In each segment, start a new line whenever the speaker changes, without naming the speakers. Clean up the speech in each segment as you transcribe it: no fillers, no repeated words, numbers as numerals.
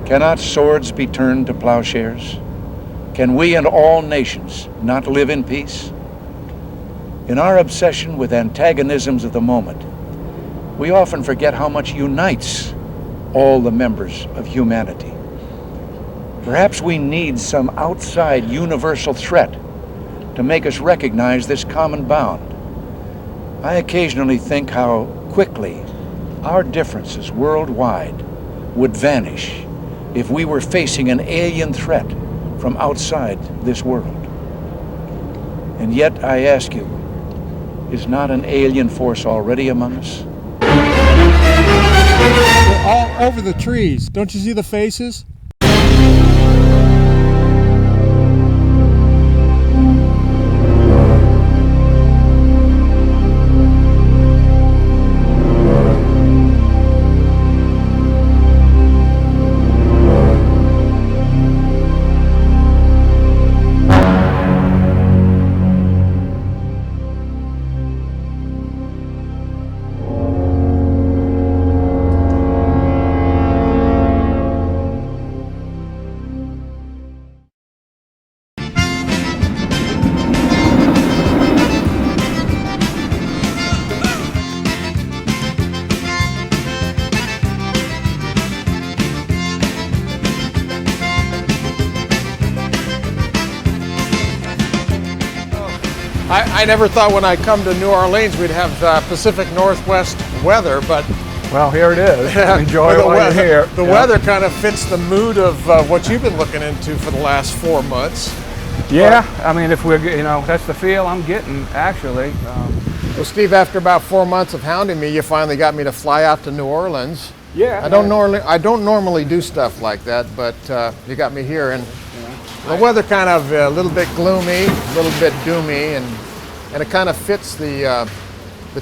Cannot swords be turned to plowshares? Can we and all nations not live in peace? In our obsession with antagonisms of the moment, we often forget how much unites all the members of humanity. Perhaps we need some outside universal threat to make us recognize this common bound. I occasionally think how quickly our differences worldwide would vanish if we were facing an alien threat from outside this world. And yet, I ask you, is not an alien force already among us?
They're all over the trees. Don't you see the faces? I never thought when I come to New Orleans we'd have Pacific Northwest weather, but
well, here it is. Enjoy it while you're here.
The weather kind of fits the mood of what you've been looking into for the last 4 months.
Yeah, I mean, if we're, that's the feel I'm getting, actually.
Well, Steve, after about 4 months of hounding me, you finally got me to fly out to New Orleans.
Yeah.
I don't normally do stuff like that, but you got me here, and the weather kind of a little bit gloomy, a little bit doomy, and it kind of fits the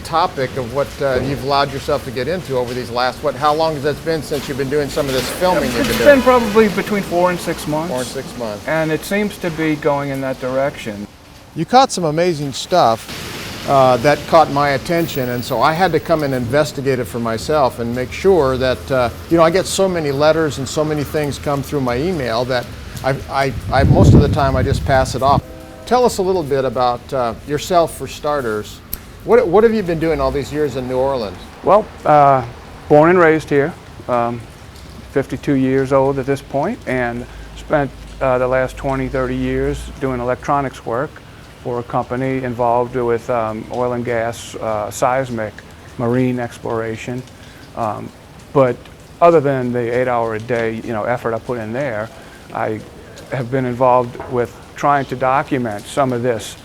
topic of what you've allowed yourself to get into over these last, how long has it been since you've been doing some of this filming you've been doing?
It's been probably between 4 and 6 months.
4 and 6 months.
And it seems to be going in that direction.
You caught some amazing stuff that caught my attention, and so I had to come and investigate it for myself and make sure that, I get so many letters and so many things come through my email that I most of the time I just pass it off. Tell us a little bit about yourself, for starters. What have you been doing all these years in New Orleans?
Well, born and raised here, 52 years old at this point, and spent the last 20, 30 years doing electronics work for a company involved with oil and gas, seismic, marine exploration. But other than the 8-hour-a-day effort I put in there, I have been involved with trying to document some of this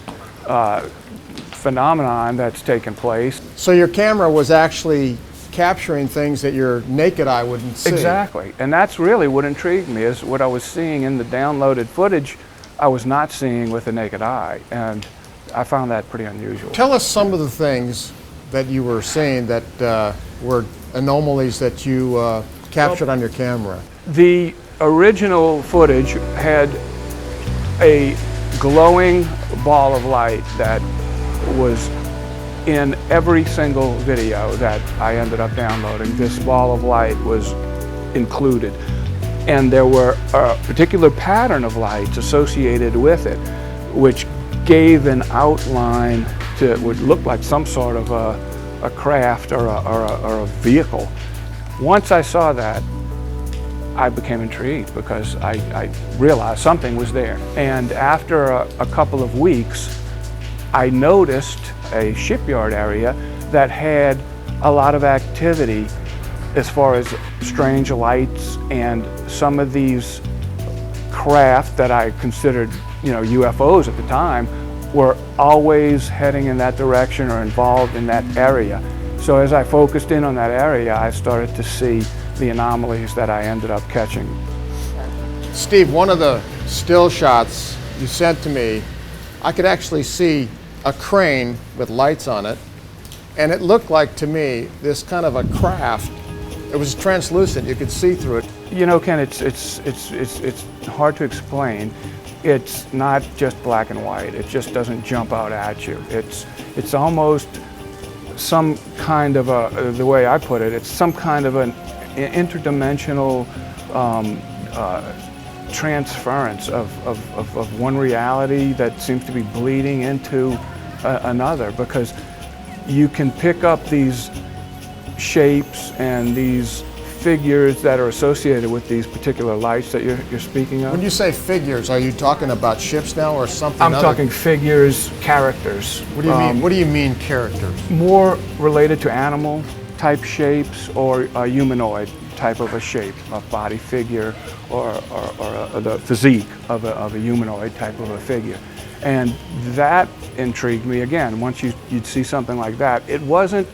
phenomenon that's taken place.
So your camera was actually capturing things that your naked eye wouldn't see.
Exactly, and that's really what intrigued me, is what I was seeing in the downloaded footage I was not seeing with the naked eye, and I found that pretty unusual.
Tell us some of the things that you were seeing that were anomalies that you captured on your camera.
The original footage had a glowing ball of light that was in every single video that I ended up downloading. This ball of light was included, and there were a particular pattern of lights associated with it, which gave an outline to what would look like some sort of a craft or a vehicle. Once I saw that, I became intrigued because I realized something was there. And after a couple of weeks, I noticed a shipyard area that had a lot of activity as far as strange lights, and some of these craft that I considered, UFOs at the time, were always heading in that direction or involved in that area. So as I focused in on that area, I started to see the anomalies that I ended up catching.
Steve, one of the still shots you sent to me, I could actually see a crane with lights on it, and it looked like to me this kind of a craft. It was translucent, you could see through it.
Ken, it's hard to explain. It's not just black and white. It just doesn't jump out at you. It's almost some kind of the way I put it, it's some kind of an interdimensional transference of one reality that seems to be bleeding into another, because you can pick up these shapes and these figures that are associated with these particular lights that you're speaking of.
When you say figures, are you talking about ships now or something
I'm
other?
talking figures, characters.
What do you mean? What do you mean characters?
More related to animal type shapes or a humanoid type of a shape, a body figure or the physique of a humanoid type of a figure. And that intrigued me again. Once you'd see something like that, it wasn't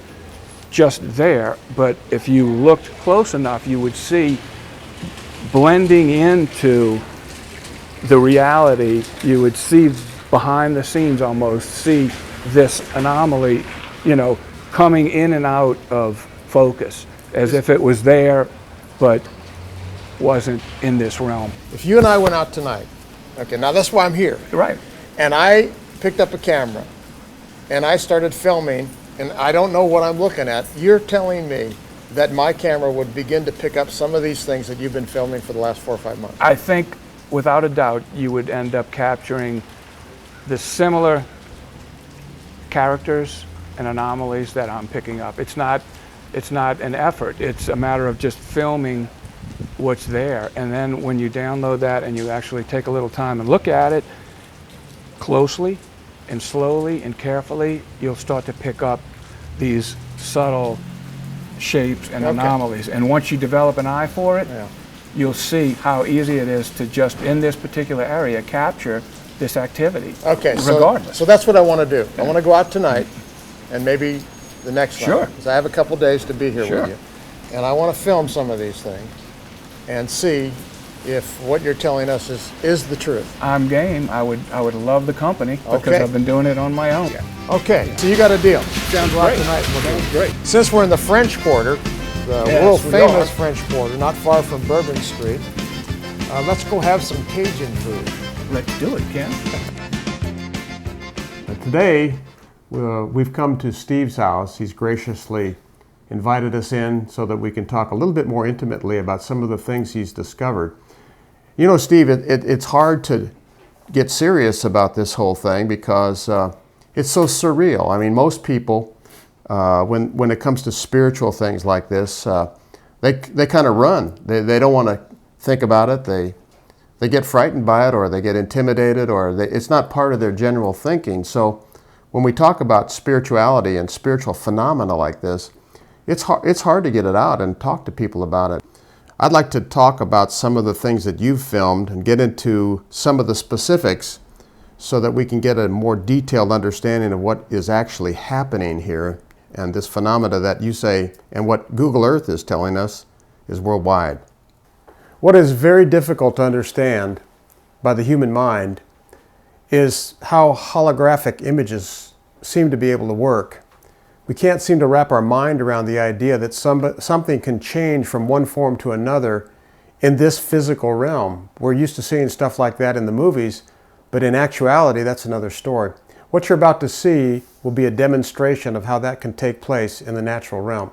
just there, but if you looked close enough, you would see blending into the reality, you would see behind the scenes almost, see this anomaly, you know, coming in and out of focus, as if it was there, but wasn't in this realm.
If you and I went out tonight, okay, now that's why I'm here,
Right.
and I picked up a camera, and I started filming, and I don't know what I'm looking at, you're telling me that my camera would begin to pick up some of these things that you've been filming for the last 4 or 5 months?
I think, without a doubt, you would end up capturing the similar characters and anomalies that I'm picking up. It's not an effort. It's a matter of just filming what's there. And then when you download that and you actually take a little time and look at it closely and slowly and carefully, you'll start to pick up these subtle shapes and anomalies. And once you develop an eye for it, you'll see how easy it is to just, in this particular area, capture this activity.
Okay,
regardless.
So that's what I want to do. I want to go out tonight and maybe the next night.
Sure.
Because I have a couple days to be here
Sure.
with you. And I want to film some of these things and see if what you're telling us is the truth.
I'm game. I would love the company because
Okay.
I've been doing it on my own.
Okay, so you got a deal.
Sounds
Go out
great.
tonight. and we'll do it.
Great.
Since we're in the French Quarter, the
Yes,
world
we
famous
are.
French Quarter, not far from Bourbon Street, let's go have some Cajun food.
Let's do it, Ken.
Today, we've come to Steve's house. He's graciously invited us in so that we can talk a little bit more intimately about some of the things he's discovered. You know, Steve, it's hard to get serious about this whole thing because it's so surreal. I mean, most people, when it comes to spiritual things like this, they kind of run. They don't want to think about it. They get frightened by it, or they get intimidated, or it's not part of their general thinking. So when we talk about spirituality and spiritual phenomena like this, it's hard to get it out and talk to people about it. I'd like to talk about some of the things that you've filmed and get into some of the specifics so that we can get a more detailed understanding of what is actually happening here and this phenomena that you say, and what Google Earth is telling us, is worldwide. What is very difficult to understand by the human mind is how holographic images seem to be able to work. We can't seem to wrap our mind around the idea that something can change from one form to another in this physical realm. We're used to seeing stuff like that in the movies, but in actuality, that's another story. What you're about to see will be a demonstration of how that can take place in the natural realm.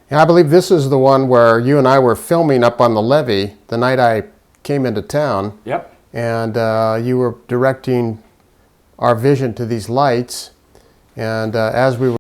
And I believe this is the one where you and I were filming up on the levee the night I came into town.
Yep.
And you were directing our vision to these lights. And as we were